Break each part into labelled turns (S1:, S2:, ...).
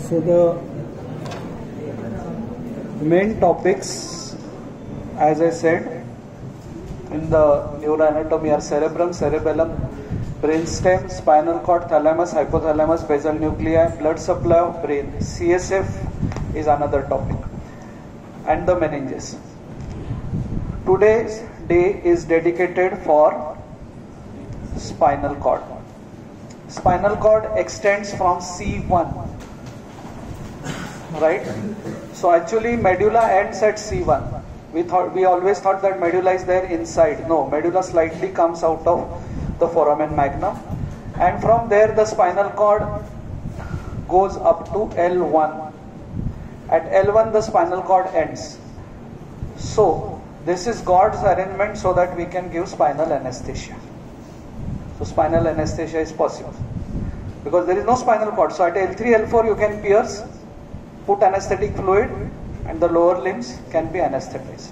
S1: So the main topics, as I said, in the neuroanatomy are cerebrum, cerebellum, brainstem, spinal cord, thalamus, hypothalamus, basal nuclei, blood supply of brain. CSF is another topic, and the meninges. Today's day is dedicated for spinal cord. Spinal cord extends from C1, right? So actually medulla ends at C1. We always thought that medulla is there inside. No, medulla slightly comes out of the foramen magnum, and from there the spinal cord goes up to L1. At L1 the spinal cord ends. So this is God's arrangement so that we can give spinal anesthesia. So spinal anesthesia is possible because there is no spinal cord. So at L3, L4 you can pierce, put anesthetic fluid, and the lower limbs can be anesthetized.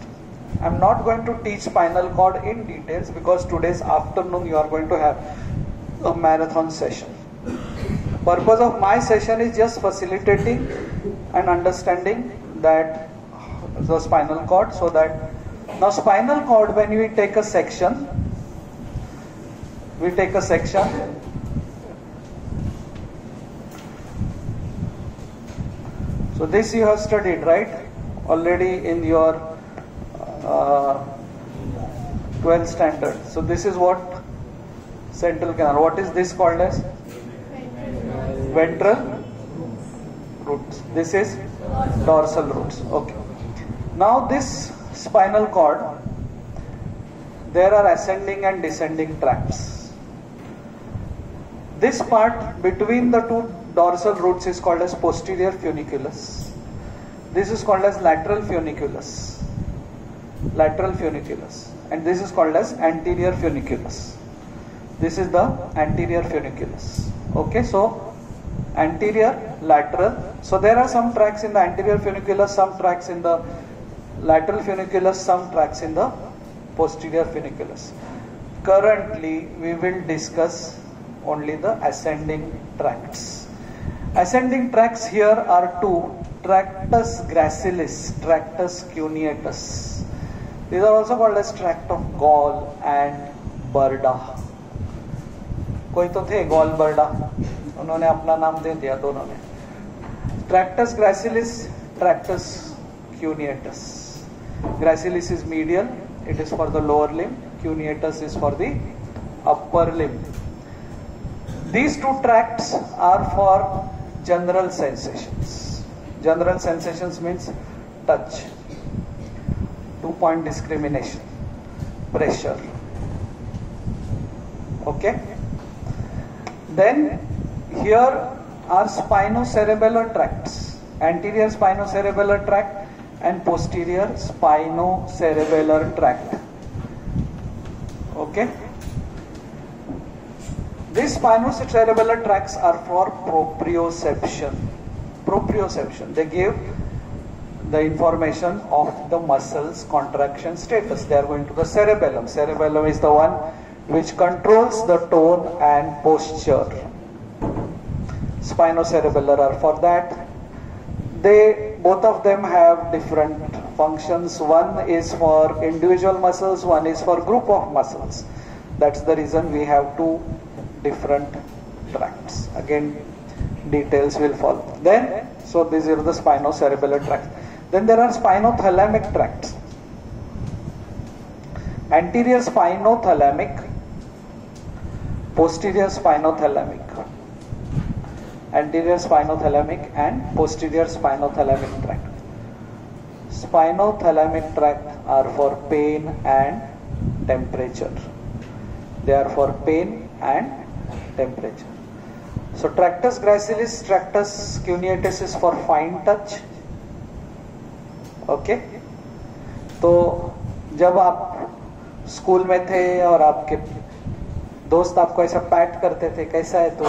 S1: I am not going to teach spinal cord in details because today's afternoon you are going to have a marathon session. Purpose of my session is just facilitating and understanding that the spinal cord, so that now spinal cord, when we take a section, so this you have studied, right? Already in your 12th standard. So this is what central canal. What is this called as? Ventral roots. This is dorsal roots. Okay. Now this spinal cord, there are ascending and descending tracts. This part between the two dorsal roots is called as posterior funiculus. This is called as lateral funiculus. And this is called as anterior funiculus. This is the anterior funiculus. Okay, so anterior, lateral. So there are some tracts in the anterior funiculus, some tracts in the lateral funiculus, some tracts in the posterior funiculus. Currently we will discuss only the ascending tracts. Ascending tracts here are two: tractus gracilis, tractus cuneatus. These are also called as tract of Gall and Berda. कोई तो थे gall बर्डा, उन्होंने अपना नाम दे दिया दोनों ने. Tractus gracilis, tractus cuneatus. Gracilis is medial, it is for the lower limb. Cuneatus is for the upper limb. These two tracts are for general sensations. General sensations means touch, 2-point discrimination, pressure. Okay? Then here are spinocerebellar tracts, anterior spinocerebellar tract and posterior spinocerebellar tract. Okay? These spinocerebellar tracts are for proprioception. They give the information of the muscles contraction status. They are going to the cerebellum. Cerebellum is the one which controls the tone and posture. Spinocerebellar are for that. Both of them have different functions. One is for individual muscles, one is for group of muscles. That's the reason we have two different tracts. Again, details will follow. Then, so these are the spinocerebellar tracts. Then there are spinothalamic tracts. Anterior spinothalamic, posterior spinothalamic. Anterior spinothalamic and posterior spinothalamic tract. Spinothalamic tract are for pain and temperature. They are for pain and temperature. So tractus gracilis, tractus cuneatus is for fine touch. Okay? तो जब आप school में थे और आपके दोस्त आपको ऐसा पैट करते थे, कैसा है, तो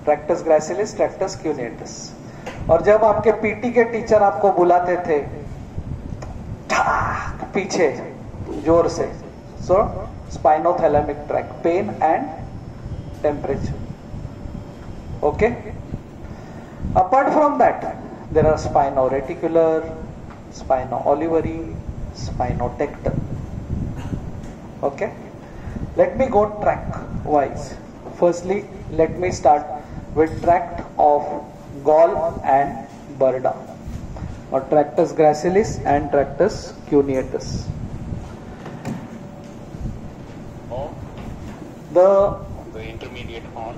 S1: ट्रैक्टस ग्रेसिलिस, ट्रैक्टस क्यूनेटस. और जब आपके पीटी के टीचर आपको बुलाते थे पीछे जोर से, सो spinothalamic tract, pain and temperature. Okay. Apart from that, there are spino-reticular, spino-olivary, spinotectal. Okay. Let me go tract wise. Firstly, let me start with tract of Gall and Burda, or Tractus gracilis and Tractus cuneatus.
S2: The intermediate horn.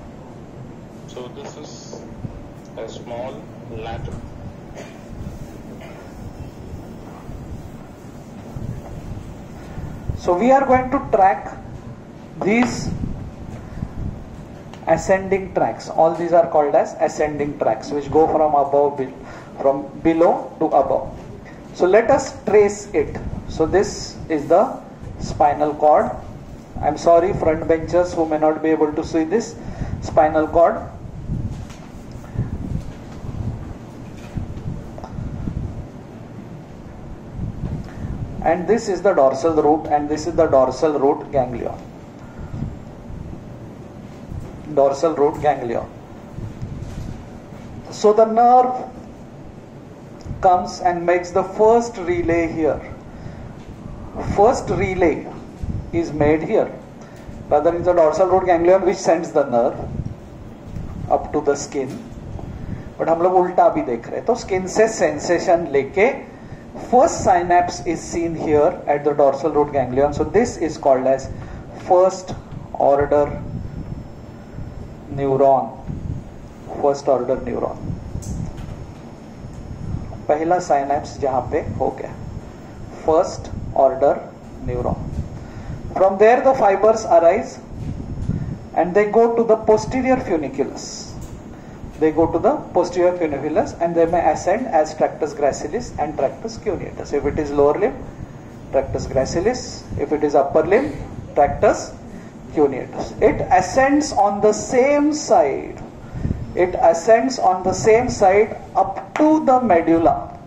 S2: So this is a small lateral.
S1: So we are going to track these ascending tracks. All these are called as ascending tracks, which go from below to above. So let us trace it. So this is the spinal cord. I'm sorry, front benchers who may not be able to see this. Spinal cord. And this is the dorsal root, and this is the dorsal root ganglion. Dorsal root ganglion. So the nerve comes and makes the first relay here. First relay is made here. Rather, it's the dorsal root ganglion which sends the nerve up to the skin. But हम लोग उल्टा भी देख रहे हैं. तो skin से sensation लेके first synapse is seen here at the dorsal root ganglion. So this is called as first order neuron. First order neuron. पहला synapse जहाँ पे हो गया. First order neuron. From there the fibers arise and they go to the posterior funiculus. They go to the posterior funiculus and they may ascend as Tractus gracilis and Tractus cuneatus. If it is lower limb, Tractus gracilis. If it is upper limb, Tractus cuneatus. It ascends on the same side. It ascends on the same side up to the medulla.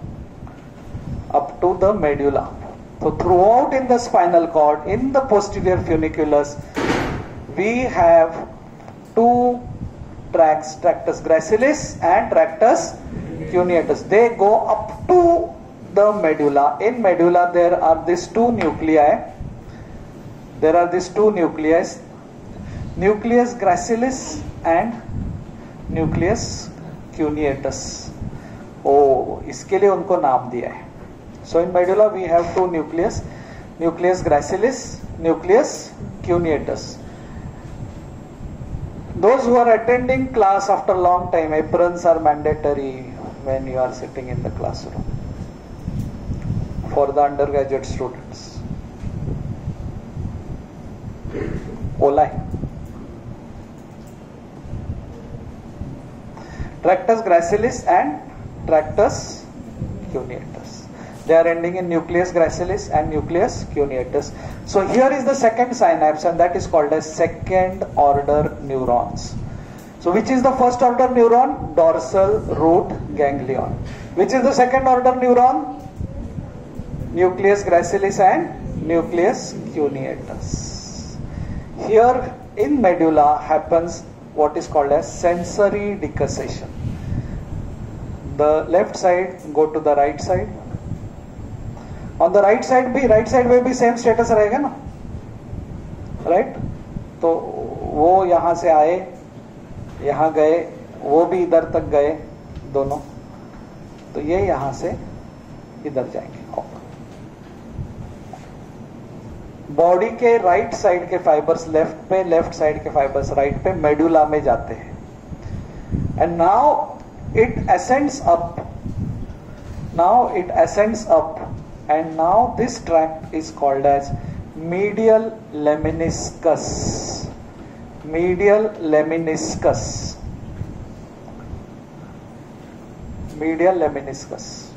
S1: Up to the medulla. So throughout in the spinal cord, in the posterior funiculus, we have two tracts, Tractus gracilis and Tractus cuneatus. They go up to the medulla. In medulla there are these two nuclei. There are these two nuclei, nucleus gracilis and nucleus cuneatus. Oh, इसके लिए उनको नाम दिया है. So in medulla we have two nucleus, nucleus gracilis, nucleus cuneatus. Those who are attending class after long time, aprons are mandatory when you are sitting in the classroom for the undergraduate students. Olai. Tractus gracilis and Tractus cuneatus. They are ending in nucleus gracilis and nucleus cuneatus. So here is the second synapse, and that is called as second order neurons. So which is the first order neuron? Dorsal root ganglion. Which is the second order neuron? Nucleus gracilis and nucleus cuneatus. Here in medulla happens what is called as sensory decussation. The left side go to the right side. On the right side में भी same status रहेगा ना, right? तो वो यहाँ से आए, यहाँ गए, वो भी इधर तक गए दोनों, तो ये यहाँ से इधर जाएंगे. बॉडी के राइट साइड के फाइबर्स लेफ्ट पे, लेफ्ट साइड के फाइबर्स राइट पे मेडुला में जाते हैं. And now it ascends up. And now this tract is called as medial lemniscus. Medial lemniscus. Medial lemniscus.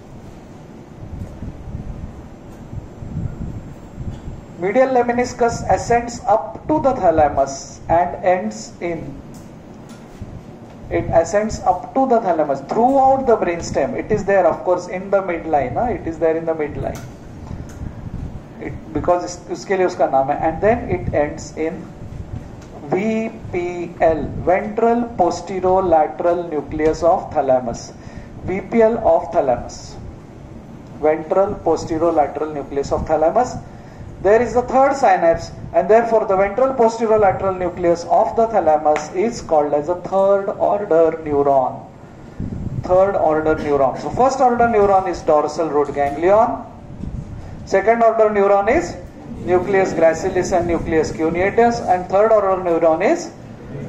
S1: Medial lemniscus ascends up to the thalamus and ends in. It ascends up to the thalamus throughout the brainstem. It is there, of course, in the midline. It is there in the midline. Because उसके लिए उसका नाम है. And then it ends in VPL, ventral posterolateral nucleus of thalamus. VPL of thalamus, ventral posterolateral nucleus of thalamus. There is the third synapse, and therefore the ventral posterolateral nucleus of the thalamus is called as a third order neuron. Third order neuron. So first order neuron is dorsal root ganglion. Second order neuron is nucleus gracilis and nucleus cuneatus, and third order neuron is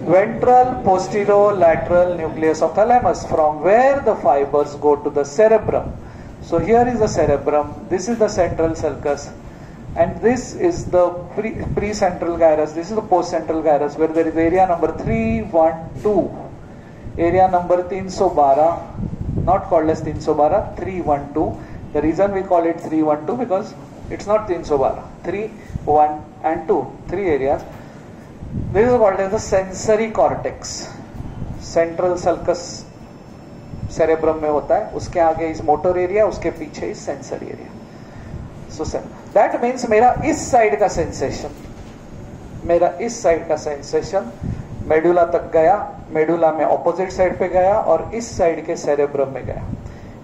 S1: ventral posterolateral nucleus of thalamus, from where the fibers go to the cerebrum. So here is the cerebrum, this is the central sulcus, and this is the pre-central gyrus, this is the post-central gyrus, where there is area number 312, area number 312, not called as 312, 312. The reason we call it 312 because it's not 312, 3, 1 and 2, 3 areas. This is called as the sensory cortex. Central sulcus cerebrum में होता है, उसके आगे is motor area, उसके पीछे is sensory area. So that means मेरा इस side का sensation मेडुला तक गया, मेडुला में ऑपोजिट साइड पे गया और इस साइड के सेरेब्रम में गया.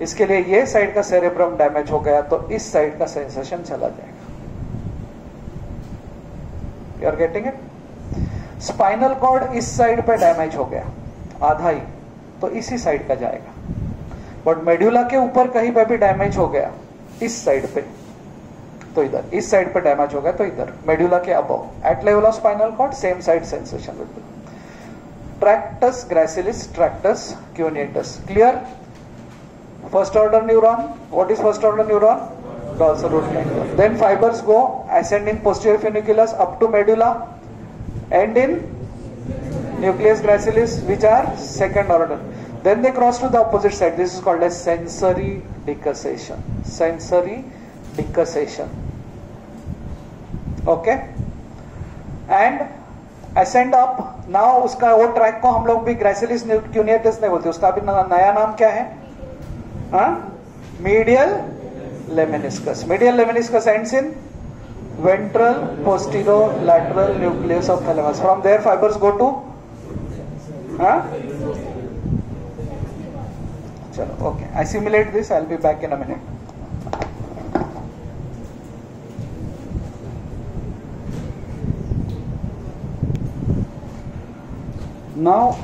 S1: इसके लिए ये साइड का सेरेब्रम डैमेज हो गया तो इस साइड का सेंसेशन चला जाएगा. You are getting it? Spinal cord इस साइड पे डैमेज हो गया आधा ही, तो इसी साइड का जाएगा. बट मेडुला के ऊपर कहीं पे भी डैमेज हो गया इस साइड पे तो इधर, इस साइड पे डैमेज हो गया तो इधर, मेडुला के above, at level of spinal cord same side sensation will be. Tractus gracilis, tractus cuneatus. Clear? First order neuron. What is first order neuron? Dorsal root ganglion. Then fibers go ascend in posterior funiculus up to medulla, end in nucleus gracilis, which are second order. Then they cross to the opposite side. This is called as sensory decussation. Sensory decussation. Okay. And ascend up. Now उसका वो track को हम लोग भी gracilis cuneatus नहीं बोलते, उसका अभी नया नाम क्या है? Medial lemniscus. Medial lemniscus ends in ventral posterolateral nucleus of thalamus. From there fibers go to Chalo, okay. Assimilate this. I'll be back in a minute. Now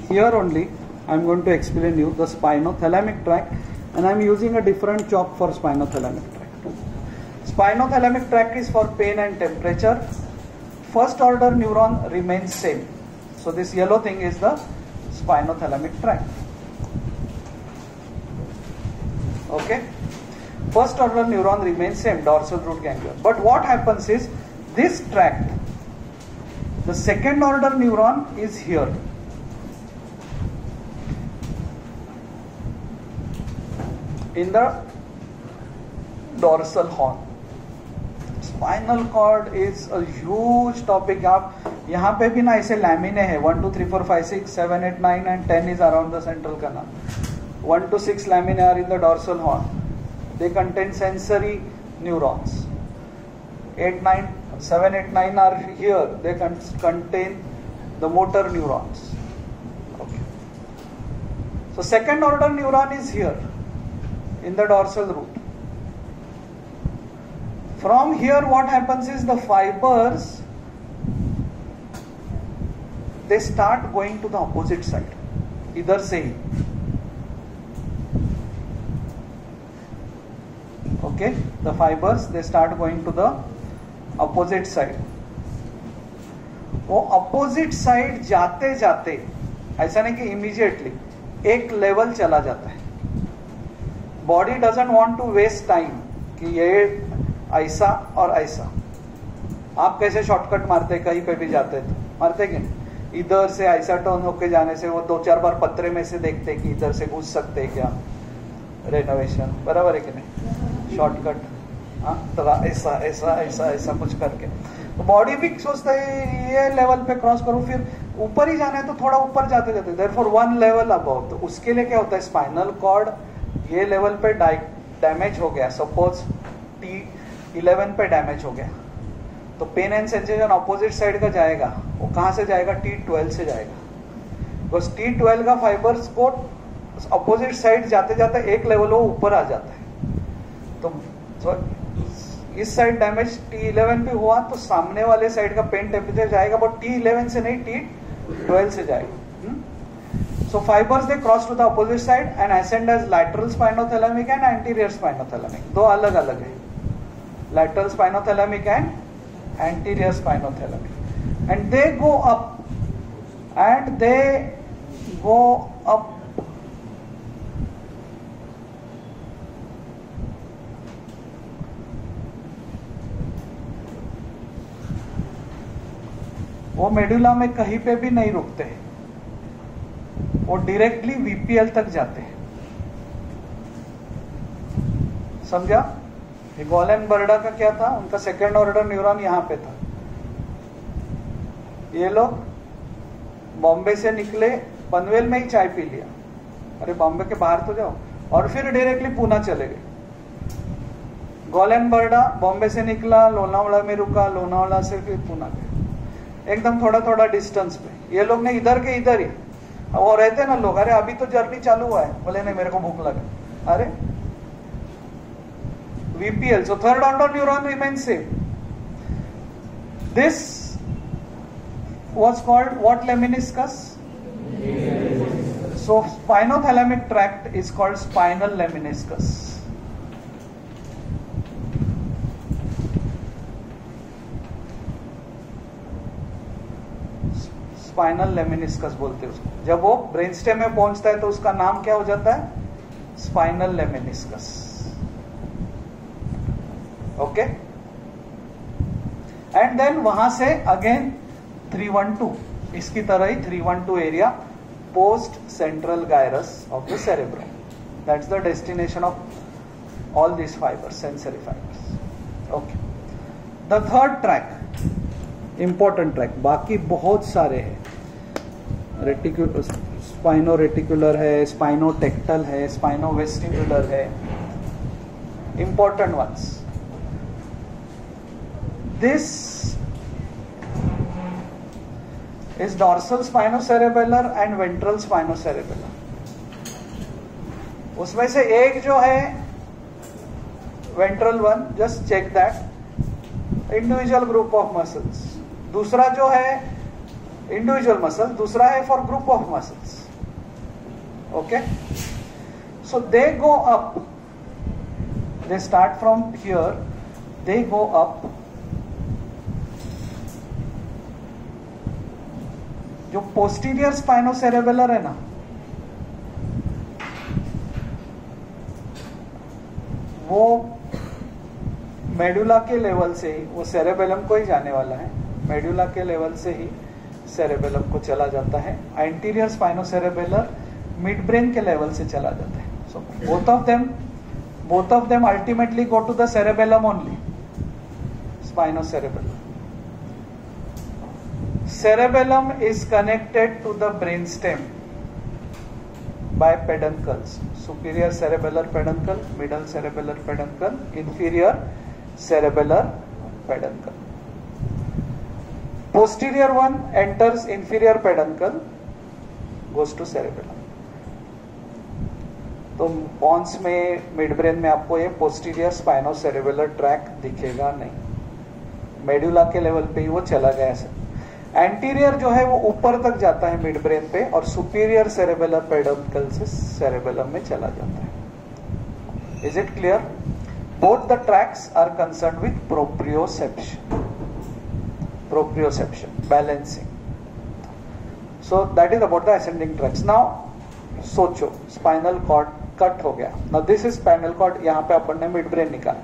S1: here only I'm going to explain you the spinothalamic tract, and I'm using a different chalk for spinothalamic tract. Spinothalamic tract is for pain and temperature. First order neuron remains same. So this yellow thing is the spinothalamic tract. Okay. First order neuron remains same, dorsal root ganglion. But what happens is this tract, the second order neuron is here. In the dorsal horn. Spinal cord is a huge topic. आप यहाँ पे भी ना ऐसे लैमिने है 1 2 3 4 5 6 7 8 9 and 10 is around the central canal. 1 to 6 lamina are in the dorsal horn. They contain sensory neurons. 7 8 9 are here. They contain the motor neurons. Okay. So second order neuron is here in the dorsal root. From here what happens is the fibers, they start going to the opposite side, either same. Okay, the fibers, they start going to the opposite side. वो opposite side जाते जाते ऐसा नहीं कि immediately एक level चला जाता है. Body doesn't want to waste time कि ये ऐसा और ऐसा. आप कैसे शॉर्टकट मारते कहीं पे भी जाते तो मारते कि नहीं, इधर से ऐसा टर्न होके जाने से वो 2-4 बार पत्रे में से देखते कि इधर से घुस सकते क्या, रेनोवेशन बराबर है कि नहीं, शॉर्टकट. हाँ, तो ऐसा ऐसा ऐसा ऐसा कुछ करके तो बॉडी भी सोचता है ये लेवल पे क्रॉस करूं, फिर ऊपर ही जाना है तो थोड़ा ऊपर जाते जाते देयरफॉर वन लेवल अबव. तो उसके लिए क्या होता है, स्पाइनल कॉर्ड ये लेवल पे डैमेज हो गया, सपोज T11 पे डैमेज हो गया, तो pain and sensation opposite side का जाएगा, वो कहां से जाएगा? T12 से जाएगा, बिकॉज T12 का फाइबर्स को ऑपोजिट साइड जाते जाते एक लेवल वो ऊपर आ जाता है। तो इस साइड डैमेज T11 पे हुआ तो सामने वाले साइड का पेन टेम्परेचर जाएगा, बट T11 से नहीं T12 से जाएगा। So fibers they cross to the opposite side and ascend as lateral spinothalamic and anterior spinothalamic. दो अलग अलग है, lateral spinothalamic and anterior spinothalamic, and they go up वो मेडुला में कहीं पे भी नहीं रुकते, वो डायरेक्टली वीपीएल तक जाते हैं। समझा? गॉलेनबर्डा का क्या था? उनका सेकेंड ऑर्डर न्यूरॉन यहां पे था। ये लोग बॉम्बे से निकले, पनवेल में ही चाय पी लिया, अरे बॉम्बे के बाहर तो जाओ, और फिर डायरेक्टली पूना चले गए। गॉलेनबर्डा बॉम्बे से निकला, लोनावाड़ा में रुका, लोनावाड़ा से फिर पूना गए, एकदम थोड़ा थोड़ा डिस्टेंस पे। ये लोग ने इधर के इधर ही, वो रहते ना लोग, अरे अभी तो जर्नी चालू हुआ है, बोले नहीं मेरे को भूख लगे, अरे VPL. So third order neuron remain same. This was called what lemniscus? So spinothalamic tract is called spinal lemniscus. Spinal lemniscus बोलते हैं उसको। जब वो ब्रेन स्टेम में पहुंचता है तो उसका नाम क्या हो जाता है? Spinal lemniscus. Okay, and then वहां से अगेन 312, इसकी तरह ही 312 area post central gyrus of the cerebrum, that's the destination of all this fibres, sensory fibres. Okay, the third tract, important tract, बाकी बहुत सारे हैं, स्पाइनो रेटिकुलर है, स्पाइनोटेक्टल है, स्पाइनोवेस्टिबुलर है, important ones. This is dorsal spinocerebellar and ventral spinocerebellar। उसमें से एक जो है ventral one, just check that, individual group of muscles. दूसरा जो है इंडिविजुअल मसल, दूसरा है for group of muscles. Okay, so they go up, they start from here, they go up. जो पोस्टीरियर स्पाइनोसेरेबेलर है ना, वो मेडुला के लेवल से ही, वो सेरेबेलम को ही जाने वाला है, मेडुला के लेवल से ही सेरेबेलम को चला जाता है। एंटीरियर स्पाइनोसेरेबेलर मिड ब्रेन के लेवल से चला जाता है। So both of them ultimately go to the cerebellum only, spinocerebellar. Cerebellum is connected to the brainstem by peduncles. Superior cerebellar peduncle, middle cerebellar peduncle, inferior cerebellar peduncle. Posterior one enters inferior peduncle, goes to cerebellum. तो Pond's में, mid brain में आपको ये posterior स्पाइनोसेरेबेलर track दिखेगा नहीं, medulla के level पे ही वो चला गया है। एंटीरियर जो है वो ऊपर तक जाता है मिड ब्रेन पे, और सुपीरियर सेरेबेलर पेडुंकल से सेरेबेलम में चला जाता है। Is it clear? Both the tracts are concern with proprioception, balancing. So that is about the ascending tracts. Now सोचो, स्पाइनल कॉर्ड कट हो गया। Now this is spinal cord, यहाँ पे अपन ने मिड ब्रेन निकाला,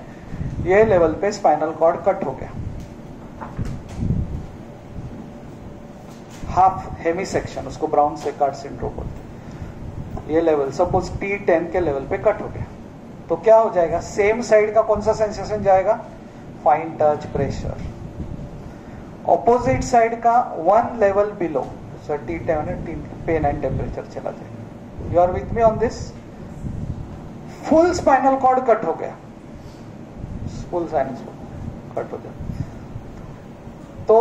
S1: ये लेवल पे स्पाइनल कॉर्ड कट हो गया, हाफ हेमी सेक्शन, उसको ब्राउन सेकार्ड सिंड्रोम बोलते हैं। ये लेवल सपोज T10 के लेवल पे कट हो गया, तो क्या हो जाएगा? सेम साइड का कौन सा सेंसेशन जाएगा? Fine touch, pressure. Opposite side का one level below, T10 pain and temperature चला जाएगा। You are with me on this? Full spinal cord cut हो गया, फुल साइनस कट हो गया। तो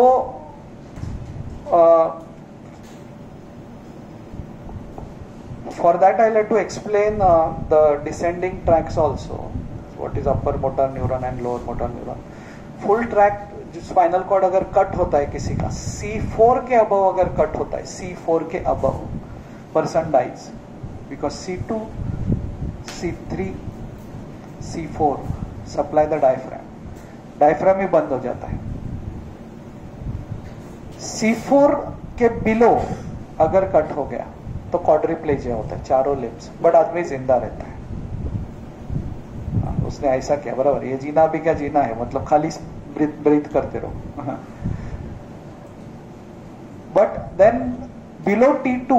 S1: for that I'll have to explain the descending tracks also. What is upper motor neuron and lower motor neuron. Full track spinal cord अगर cut होता है किसी का, C4 के अबव अगर कट होता है, C4 के above, person dies because C2, C3, C4 supply the diaphragm, diaphragm ही बंद हो जाता है. C4 के बिलो अगर कट हो गया तो क्वाड्रिप्लेजिया होता है, चारों लिम्स, बट आदमी जिंदा रहता है. उसने ऐसा किया, बराबर. ये जीना भी क्या जीना है, मतलब खाली ब्रीथ करते रहो. But then below T2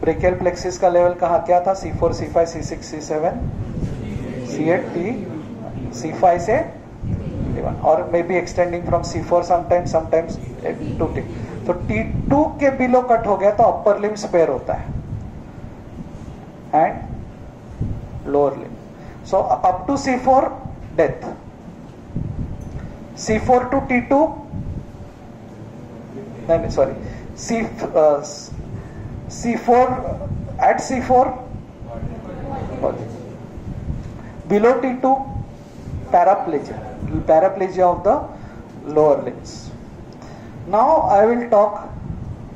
S1: brachial plexus का लेवल कहा क्या था, C4, C5, C6, C7, C8, C5 से T1, और maybe extending from C4 sometimes to T. तो T2 के बिलो कट हो गया तो अपर लिम स्पेयर होता है and lower limb. So up to C4 death, C4 to T2, नहीं sorry, C4 at C4 below T2 paraplegia of the lower limbs. Now I will talk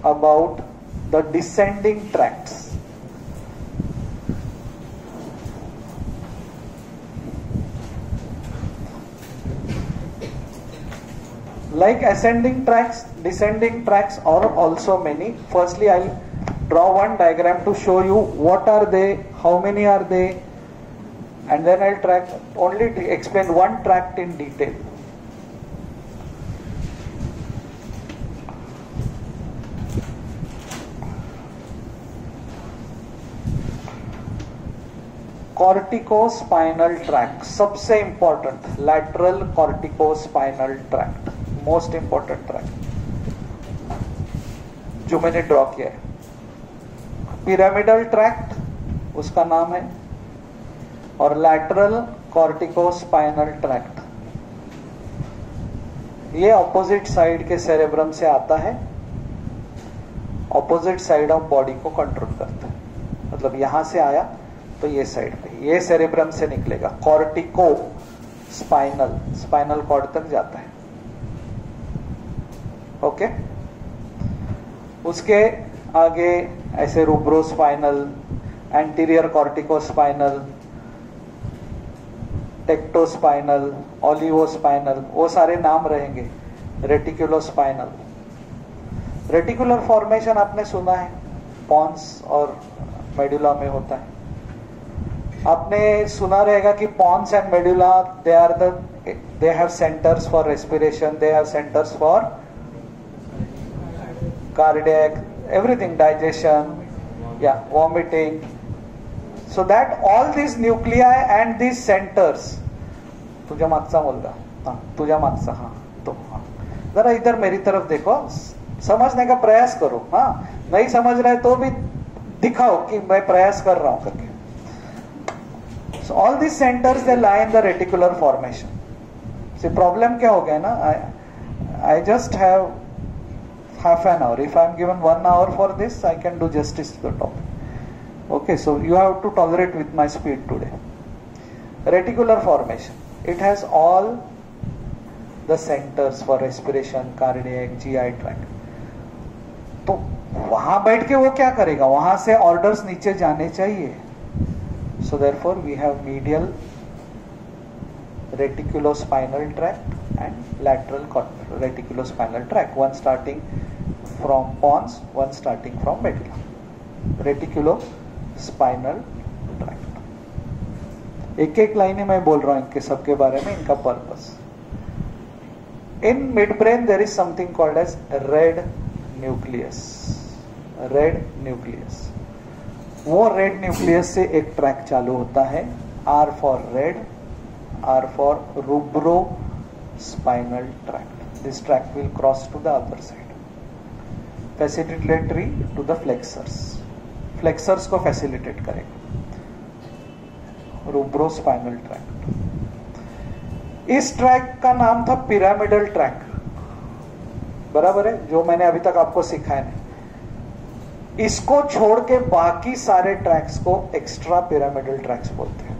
S1: about the descending tracts. Like ascending tracks, descending tracks are also many. Firstly, I'll draw one diagram to show you what are they, how many are they, and then I'll only explain one tract in detail. Corticospinal tract, सबसे important, lateral corticospinal tract, most important track जो मैंने draw किया है. Pyramidal tract उसका नाम है, और lateral corticospinal tract ये ऑपोजिट साइड के सेरेब्रम से आता है, ऑपोजिट साइड ऑफ बॉडी को कंट्रोल करता है. मतलब यहां से आया तो ये साइड पे, ये सेरेब्रम से निकलेगा, कॉर्टिको स्पाइनल कॉर्ड तक जाता है. ओके उसके आगे ऐसे रूब्रोस्पाइनल, एंटीरियर कॉर्टिकोस्पाइनल, टेक्टोस्पाइनल, ओलिवोस्पाइनल, वो सारे नाम रहेंगे. रेटिकुलोस्पाइनल, रेटिकुलर फॉर्मेशन आपने सुना है, पॉन्स और मेडुला में होता है. आपने सुना रहेगा कि pons and medulla they have centers for respiration, they have centers for cardiac, everything, digestion, vomiting. So that all these nuclei and these centers, तुझ्या मागचा मुलगा, तुझ्या मागचा, तो जरा इधर मेरी तरफ देखो, समझने का प्रयास करो. नहीं समझ रहे तो भी दिखाओ कि मैं प्रयास कर रहा हूं करके. So all these centers they lie in the reticular formation. See problem क्या हो गया ना, I just have half an hour. If I am given 1 hour for this, I can do justice to the topic. Okay, so you have to tolerate with my speed today. Reticular formation, it has all the centers for respiration, cardiac, GI tract. तो वहां बैठ के वो क्या करेगा, वहां से orders नीचे जाने चाहिए. So therefore we have medial reticulospinal tract and lateral reticulospinal tract, one starting from pons, one starting from medulla. Reticulospinal tract, एक एक लाइन ही मैं बोल रहा हूं इनके सबके बारे में, इनका purpose. In midbrain there is something called as red nucleus. red nucleus, वो रेड न्यूक्लियस से एक ट्रैक चालू होता है, R for red, R for rubrospinal tract. This tract will cross to the other side, facilitatory to the flexors. Flexors को facilitate करेगा. rubrospinal tract. इस track का नाम था पिरामिडल ट्रैक. बराबर है, जो मैंने अभी तक आपको सिखाया नहीं। इसको छोड़ के बाकी सारे ट्रैक्स को एक्स्ट्रा पिरामिडल ट्रैक्स बोलते हैं।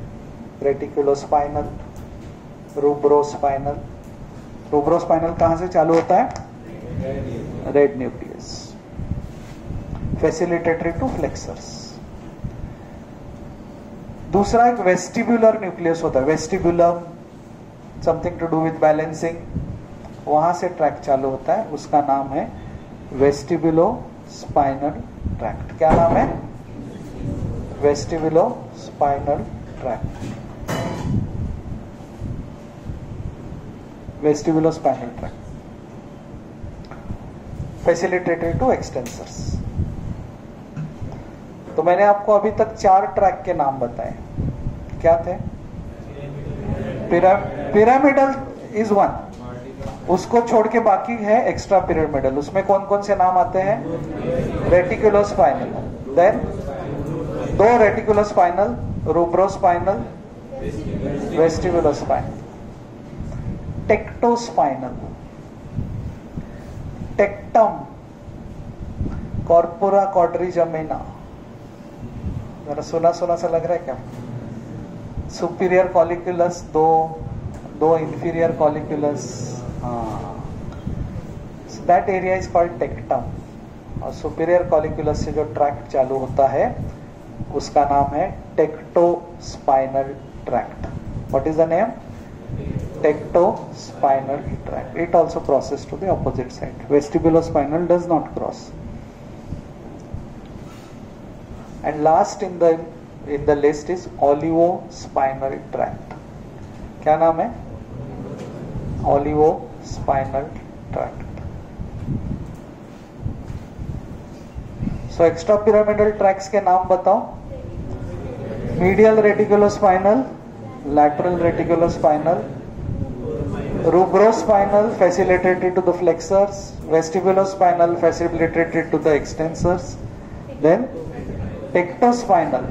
S1: रेटिकुलोस्पाइनल, रूब्रोस्पाइनल। रूब्रोस्पाइनल कहां से चालू होता है? Red nucleus, facilitatory to flexors. दूसरा एक वेस्टिब्युलर न्यूक्लियस होता है, vestibulum, something to do with balancing, वहां से ट्रैक चालू होता है, उसका नाम है वेस्टिब्युलो स्पाइनल ट्रैक्ट। क्या नाम है? Vestibulo spinal tract, vestibulo spinal tract, facilitatory to extensors. तो मैंने आपको अभी तक 4 ट्रैक के नाम बताए, क्या थे? पिरामिडल इज वन, उसको छोड़ के बाकी है एक्स्ट्रा पिरामिडल। उसमें कौन कौन से नाम आते हैं? रेटिकुलोस्पाइनल, देन 2 रेटिकुलोस्पाइनल, रूब्रोस्पाइनल, वेस्टिब्युलोस्पाइनल, टेक्टोस्पाइनल, टेक्टम, कॉर्पोरा क्वाड्रिजमेना। जरा सुना सुना सा लग रहा है क्या? सुपीरियर कॉलिक्यूलस, दो inferior colliculus, that area is called tectum. और सुपीरियर कॉलिक्यूलस से जो ट्रैक्ट चालू होता है उसका नाम है tectospinal tract. What is the name? Tectospinal tract. It also crosses to the opposite side. Vestibulospinal does not cross. And last in the list is olivospinal tract. क्या नाम है? Olivospinal tract. So extrapyramidal tracts के नाम बताओ. Medial reticulospinal, lateral reticulospinal, rubrospinal facilitated to the flexors, vestibulospinal facilitated to the extensors, then tectospinal,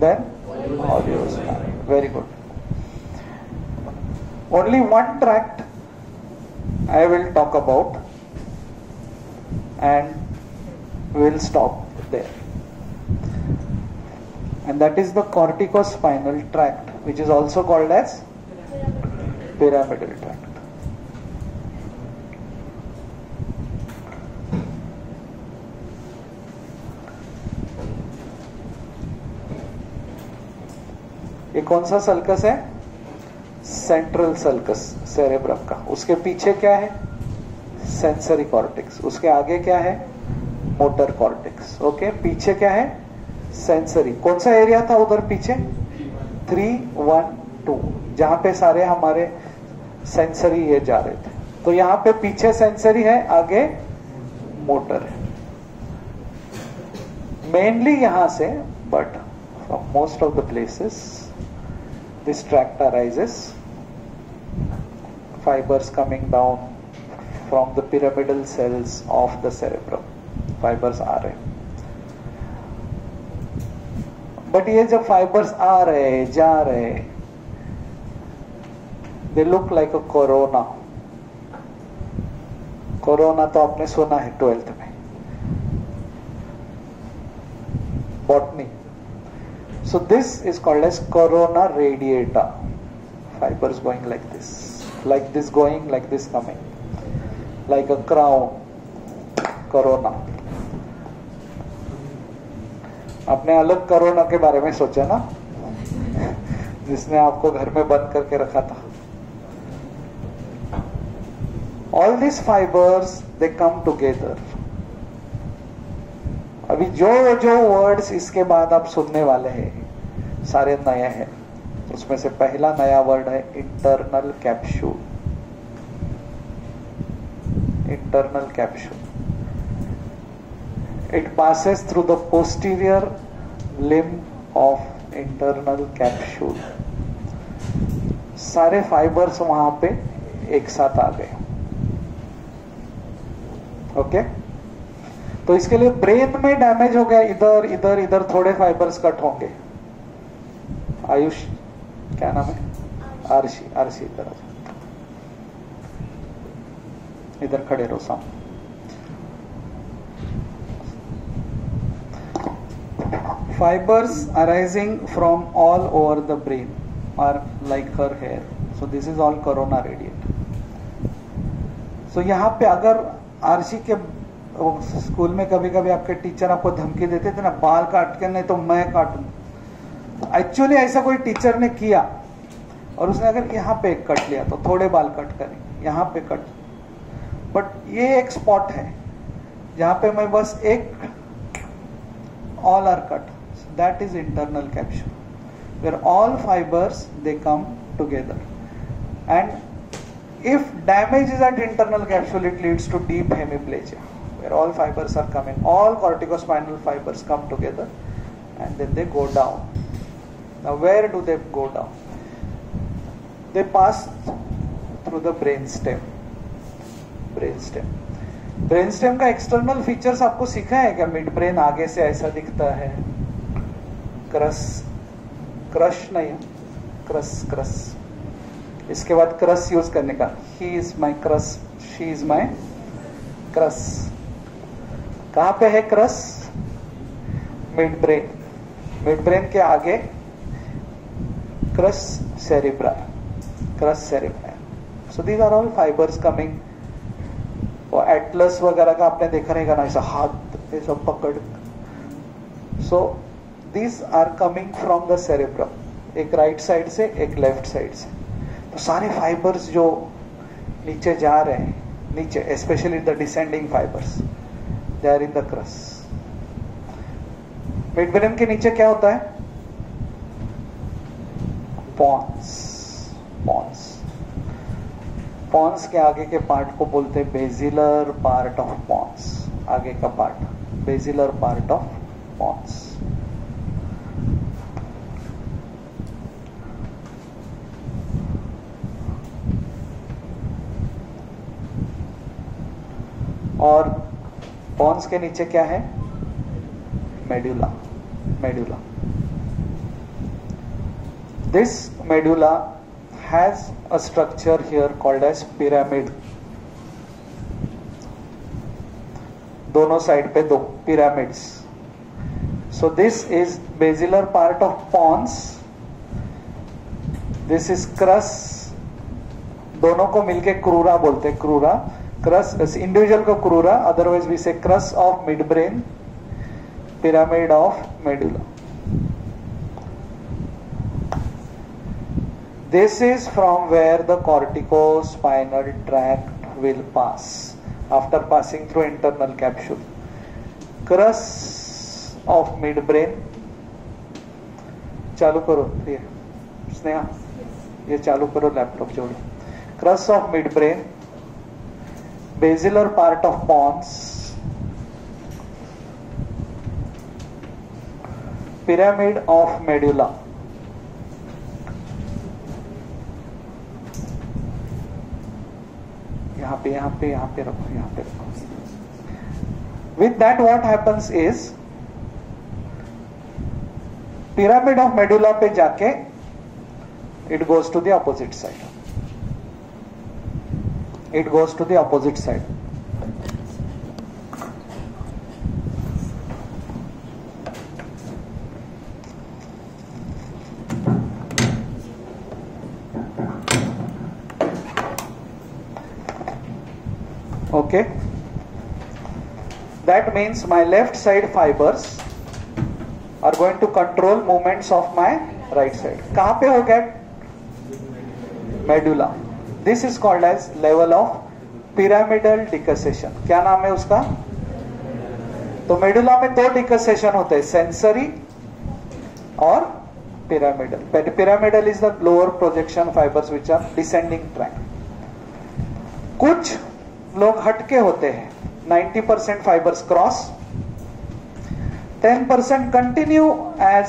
S1: then oliospinal. Very good. Only one tract I will talk about and we'll stop there, and that is the corticospinal tract, which is also called as pyramidal tract. ये कौन सा sulcus है? Central sulcus cerebrum का। उसके पीछे क्या है? Sensory cortex. उसके आगे क्या है? Motor cortex. ओके, पीछे क्या है? सेंसरी। कौन सा एरिया था उधर पीछे? 3-1-2, जहां पे सारे हमारे सेंसरी ये जा रहे थे। तो यहाँ पे पीछे सेंसरी है, आगे मोटर है। मेनली यहां से, but from most of the places this tract arises, fibers coming down from the pyramidal cells of the cerebrum, fibers आ रहे। बट ये जब फाइबर्स आ रहे जा रहे, they look like a corona. Corona तो आपने सुना है 12th में, botany. So this is called as corona radiata. Fibers going like this going, like this coming, like a crown. Corona. आपने अलग कोरोना के बारे में सोचा ना, जिसने आपको घर में बंद करके रखा था। All these fibers, they come together. अभी जो वर्ड्स इसके बाद आप सुनने वाले हैं सारे नए हैं। उसमें से पहला नया वर्ड है internal capsule. Internal capsule, it passes through the posterior limb of internal capsule. सारे फाइबर्स वहां पे एक साथ आ गए। ओके, तो इसके लिए ब्रेन में डैमेज हो गया, इधर इधर इधर थोड़े फाइबर्स कट होंगे। आयुष, क्या नाम है? आरसी, इधर खड़े रहो सामने। fibers arising from all over the brain are like her hair. So this is all corona radiate. So यहाँ पे अगर आरसी के स्कूल में कभी कभी आपके टीचर आपको धमकी देते थे ना, बाल काट के नहीं तो मैं काटूं, एक्चुअली ऐसा कोई टीचर ने किया और उसने अगर यहाँ पे एक कट लिया तो थोड़े बाल कट करें, यहाँ पे कट, बट ये एक स्पॉट है जहाँ पे मैं बस एक, all are cut. That is internal capsule, where all fibers they come together. And if damage is at internal capsule, it leads to deep hemiplegia, where all fibers are coming, all corticospinal fibers come together, and then they go down. Now, where do they go down? They pass through the brain stem. Brain stem का external features आपको सीखा है क्या? Mid brain आगे से ऐसा दिखता है, क्रश नहीं है, क्रस। इसके बाद क्रस यूज करने का, he is my crus, she is my crus. कहां पे है क्रस? मिड ब्रेन के आगे crus cerebral. So these are all fibres coming. और एटलस वगैरह का आपने देखा रहेगा ना, ऐसा हाथ ऐसा पकड़। So these are coming from the cerebrum, एक राइट साइड से एक लेफ्ट साइड से। तो सारे फाइबर्स जो नीचे जा रहे हैं, नीचे specially the descending fibres, they are in the crus. Mid brain के नीचे क्या होता है? पॉन्स के आगे के पार्ट को बोलते हैं बेजिलर पार्ट ऑफ पॉन्स। आगे का part basilar part of pons. और पॉन्स के नीचे क्या है? Medulla. This medulla has a structure here called as pyramid. दोनों साइड पे दो pyramids. So this is basilar part of pons. This is crus. दोनों को मिलके क्रूरा बोलते हैं, क्रूरा। क्रस इंडिविजुअल को क्रूरा, अदरवाइज वी से cross of mid brain, pyramid of medulla. This is from where the corticospinal tract will pass after passing through internal capsule. Crus of midbrain. चालू करो ये स्नेहा, ये चालू करो लैपटॉप जोड़ो। Crus of midbrain, basilar part of pons, pyramid of medulla. यहाँ पे रखो। With that what happens is pyramid of medulla पे जाके it goes to the opposite side. Okay, that means my left side fibers are going to control movements of my right side. कहां पे हो गया? medulla. This is called as level of pyramidal decussation. क्या नाम है उसका? तो medulla में दो डिकसेशन होते हैं, सेंसरी और pyramidal. Pyramidal is the lower projection fibers which are descending track. कुछ लोग हटके होते हैं, 90% fibres cross, 10% continue as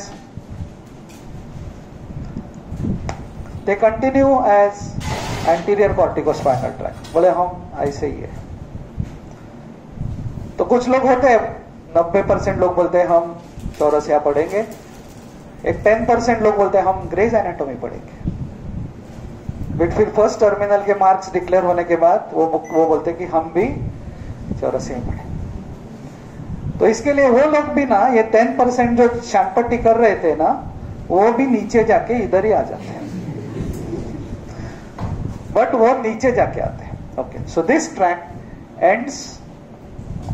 S1: anterior corticospinal tract. बोले हम ऐसे ही है। तो कुछ लोग होते हैं, 90% लोग बोलते हैं हम चौरसिया पढ़ेंगे, एक 10% लोग बोलते हैं हम ग्रेज एनाटॉमी पढ़ेंगे। बट फिर फर्स्ट टर्मिनल के मार्क्स डिक्लेयर होने के बाद वो बोलते हैं कि हम भी चौरसिया पढ़े। तो इसके लिए वो लोग भी ना, ये 10% जो शैम्पटी कर रहे थे ना, वो भी नीचे जाके इधर ही आ जाते हैं, बट वो नीचे जाके आते हैं. Okay, so this tract ends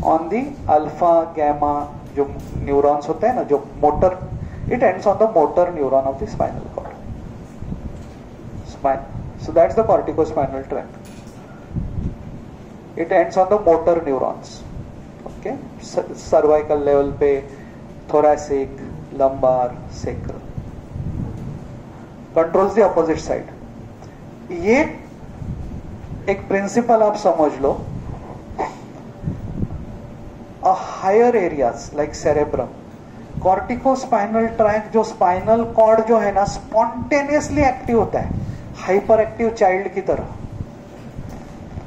S1: on the alpha gamma जो न्यूरॉन्स होते हैं ना, जो motor, it ends on the motor neuron of the spinal cord. So that's the corticospinal tract. It ends on the motor neurons. Okay, cervical level पे thoracic, lumbar, sacral. Controls the opposite side. ये एक principal आप समझ लो. A higher areas like cerebrum, corticospinal tract जो spinal cord जो है ना, spontaneously active होता है, हाइपर एक्टिव चाइल्ड की तरह.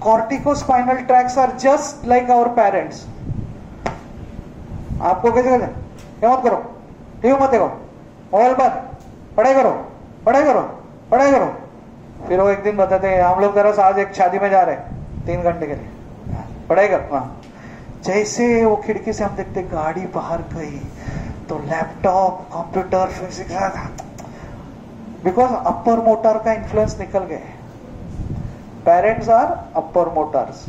S1: Corticospinal tracts are just like our parents. आपको कैसे कहते हैं, क्या मत करो, टीवी मत देखो, मोबाइल पर, पढ़ाई करो, पढ़ाई करो, पढ़ाई करो. फिर वो एक दिन बताते हैं, हम लोग जरा आज एक शादी में जा रहे हैं 3 घंटे के लिए, पढ़ाई कर. हाँ, जैसे वो खिड़की से हम देखते गाड़ी बाहर गई तो laptop, computer, physics, because upper motor का इन्फ्लुएंस निकल गए. Parents are upper motors.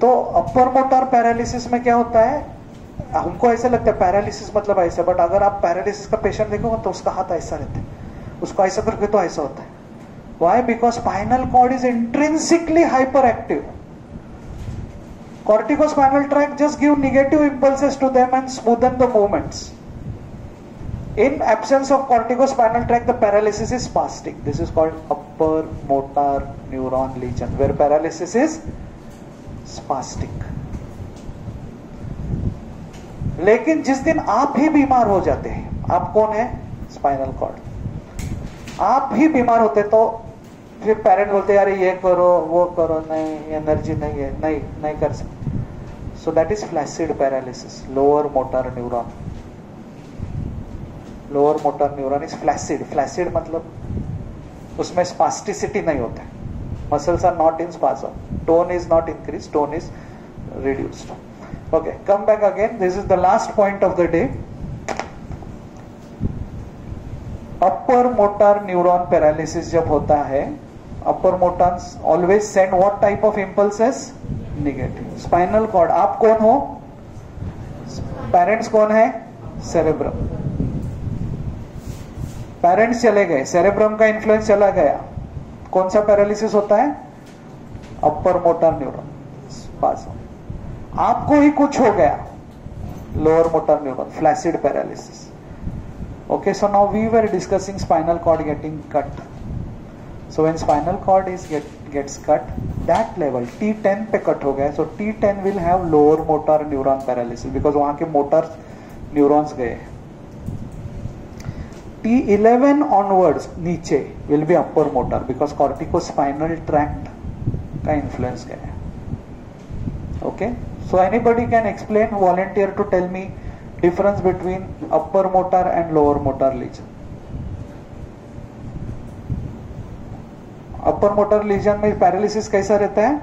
S1: तो अपर मोटर पैरालिसिस में क्या होता है, हमको ऐसा लगता है पैरालिसिस मतलब ऐसा, बट अगर आप पैरालिसिस का पेशेंट देखोगे तो उसका हाथ ऐसा रहता है, उसको ऐसा करके तो ऐसा होता है. Why? Because spinal cord is intrinsically hyper active. Corticospinal tract just give negative impulses to them and smoothen the movements. In absence of corticospinal tract, the paralysis is spastic. This is called upper motor neuron lesion, where paralysis is spastic. लेकिन जिस दिन आप ही बीमार हो जाते हैं, आप कौन है? Spinal cord. आप ही बीमार होते तो फिर पेरेंट बोलते यार ये करो वो करो, नहीं एनर्जी नहीं है, नहीं कर सकते. So that is flaccid paralysis. Lower motor neuron, lower motor neuron is flaccid. Flaccid मतलब उसमें स्पास्टिसिटी नहीं होता है. Muscles are not in spasm, tone is not increase, tone is reduced. Okay, come back again. This is the last point of the day. Upper motor neuron paralysis जब होता है, upper motors always send what type of impulses? Negative. Spinal cord, आप कौन हो? Parents कौन है? Cerebrum. Parents चले गए, सेरेब्रम का इन्फ्लुएंस चला गया, कौन सा पैरालिसिस होता है? अपर मोटर न्यूरॉन स्पाज़म. आपको ही कुछ हो गया, lower motor neuron, flaccid paralysis. Okay, so now we were discussing spinal cord getting cut. So when spinal cord gets cut, that level T10 पे cut हो गया, so T10 will have lower motor neuron paralysis because वहाँ के motor neurons गए. T11 onwards नीचे will be upper motor because corticospinal tract का influence गया. Okay, so anybody can explain, volunteer to tell me difference between upper motor and lower motor lesion. Upper motor lesion में paralysis कैसा रहता है?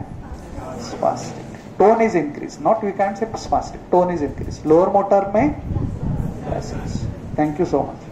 S1: Spastic. Tone is increased. Not we can't say spastic. Tone is increased. Lower motor में paralysis. Thank you so much.